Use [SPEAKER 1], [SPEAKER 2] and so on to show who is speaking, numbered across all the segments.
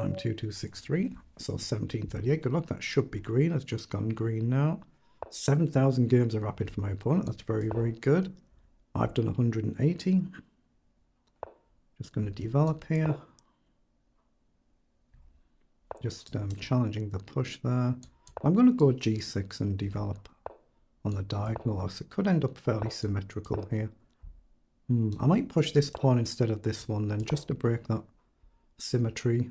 [SPEAKER 1] I'm 2263, so 1738. Good luck, that should be green. It's just gone green now. 7,000 games of rapid for my opponent. That's very, very good. I've done 180. Just going to develop here. Just challenging the push there. I'm going to go g6 and develop on the diagonal, so it could end up fairly symmetrical here. I might push this pawn instead of this one then, just to break that symmetry.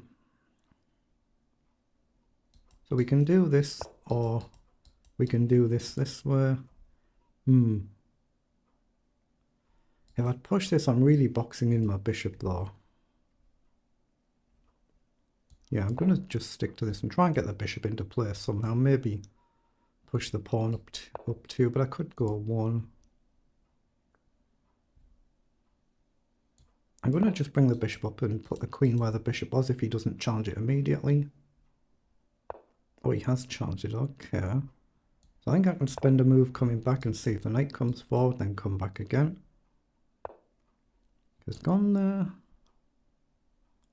[SPEAKER 1] So we can do this, or we can do this way. If I push this, I'm really boxing in my bishop though. Yeah, I'm going to just stick to this and try and get the bishop into place somehow. Maybe push the pawn up two, but I could go one. I'm going to just bring the bishop up and put the queen where the bishop was if he doesn't challenge it immediately. Oh, he has challenged it, okay. So I think I can spend a move coming back and see if the knight comes forward, then come back again. It's gone there.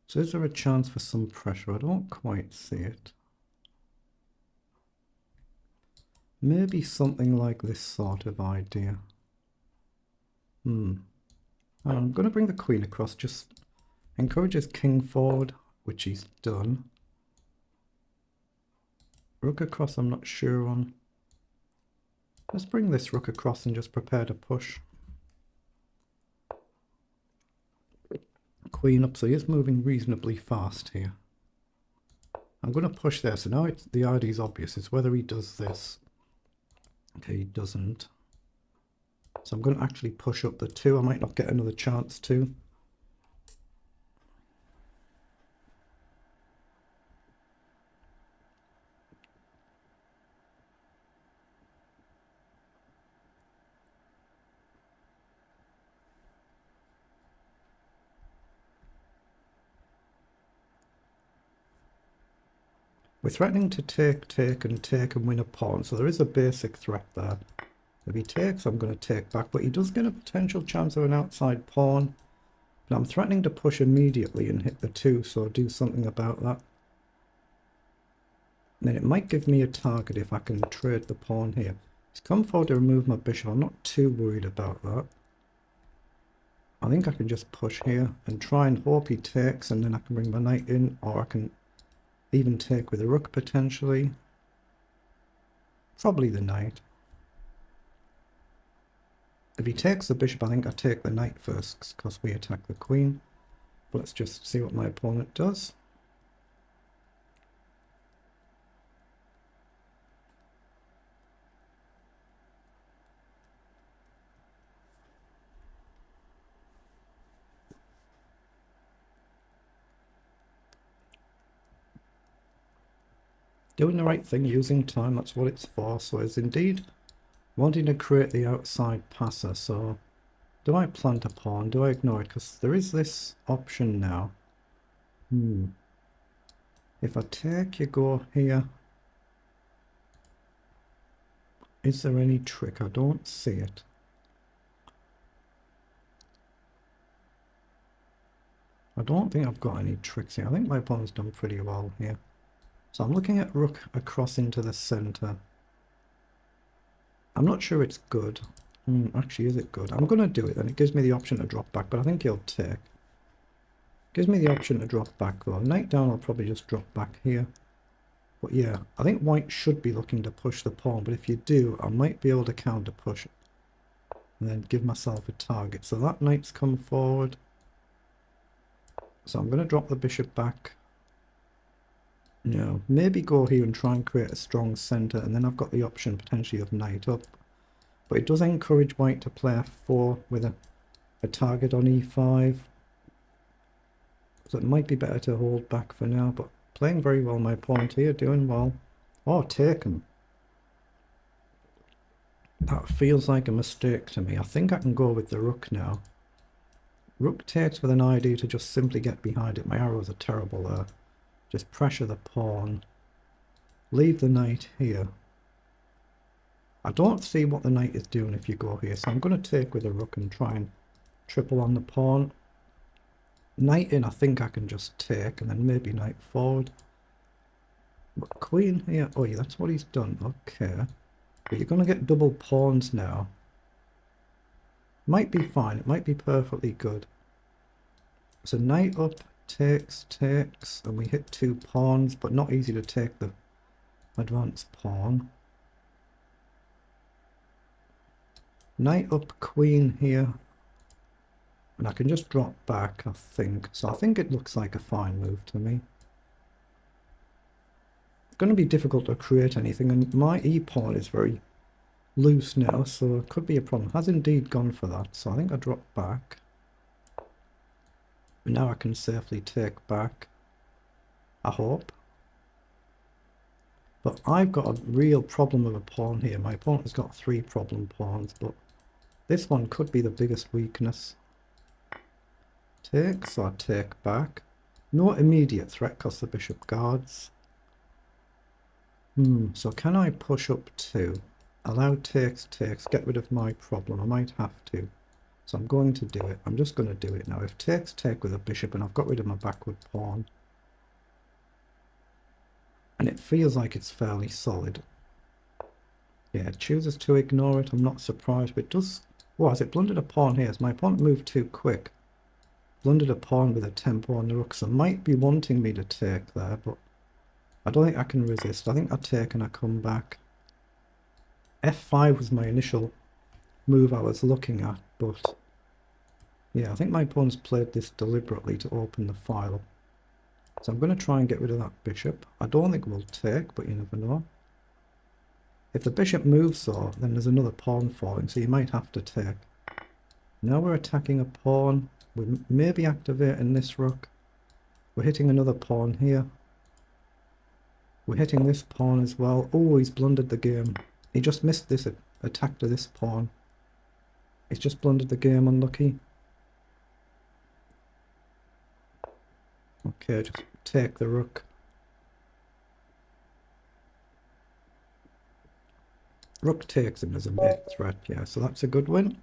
[SPEAKER 1] So is there a chance for some pressure? I don't quite see it. Maybe something like this sort of idea. I'm going to bring the queen across, just encourages king forward, which he's done. Rook across, I'm not sure on. Let's bring this rook across and just prepare to push. Queen up, so he is moving reasonably fast here. I'm going to push there, so now the idea is obvious. It's whether he does this. Okay, he doesn't. So I'm going to actually push up the 2. I might not get another chance to. We're threatening to take and win a pawn, so there is a basic threat there. If he takes, I'm going to take back, but he does get a potential chance of an outside pawn. And I'm threatening to push immediately and hit the 2, so do something about that. And then it might give me a target if I can trade the pawn here. He's come forward to remove my bishop. I'm not too worried about that. I think I can just push here and try and hope he takes, and then I can bring my knight in, or I can even take with a rook potentially. Probably the knight. If he takes the bishop, I think I take the knight first because we attack the queen. But let's just see what my opponent does. Doing the right thing, using time, that's what it's for. So it's indeed wanting to create the outside passer. So do I plant a pawn? Do I ignore it? Because there is this option now. If I take, you go here. Is there any trick? I don't see it. I don't think I've got any tricks here. I think my opponent's done pretty well here. So I'm looking at rook across into the center. I'm not sure it's good. Actually, is it good? I'm going to do it, and it gives me the option to drop back, but I think he'll take. Gives me the option to drop back, though. Knight down, I'll probably just drop back here. But yeah, I think white should be looking to push the pawn, but if you do, I might be able to counter push it. And then give myself a target. So that knight's come forward. So I'm going to drop the bishop back. No, maybe go here and try and create a strong center, and then I've got the option potentially of knight up. But it does encourage white to play f4 with a target on e5. So it might be better to hold back for now, but playing very well my opponent here, doing well. Oh, taken. That feels like a mistake to me. I think I can go with the rook now. Rook takes with an idea to just simply get behind it. My arrows are terrible there. Just pressure the pawn. Leave the knight here. I don't see what the knight is doing if you go here, so I'm going to take with a rook and try and triple on the pawn. Knight in, I think I can just take, and then maybe knight forward. But queen here, oh yeah, that's what he's done, okay. But you're going to get double pawns now. Might be fine, it might be perfectly good. So knight up, takes, and we hit 2 pawns, but not easy to take the advanced pawn. Knight up, queen here. And I can just drop back, I think. So I think it looks like a fine move to me. It's going to be difficult to create anything, and my e-pawn is very loose now, so it could be a problem. Has indeed gone for that, so I think I drop back. And now I can safely take back, I hope. But I've got a real problem with a pawn here. My opponent has got 3 problem pawns, but this one could be the biggest weakness. Take, so I take back. No immediate threat because the bishop guards. So can I push up 2? Allow takes, get rid of my problem. I might have to. So I'm going to do it. I'm just going to do it now. If takes take with a bishop and I've got rid of my backward pawn. And it feels like it's fairly solid. Yeah, it chooses to ignore it. I'm not surprised, but it does. What, has it blundered a pawn here? Has my opponent moved too quick? Blundered a pawn with a tempo on the rook, so might be wanting me to take there, but I don't think I can resist. I think I take and I come back. F5 was my initial move I was looking at, but yeah, I think my opponent's played this deliberately to open the file. So I'm going to try and get rid of that bishop. I don't think we'll take, but you never know. If the bishop moves though, then there's another pawn falling, so you might have to take. Now we're attacking a pawn. We're maybe activating this rook. We're hitting another pawn here. We're hitting this pawn as well. Oh, he's blundered the game. He just missed this attack to this pawn. He's just blundered the game, unlucky. Okay, just take the rook. Rook takes him as a mate threat, yeah, so that's a good win.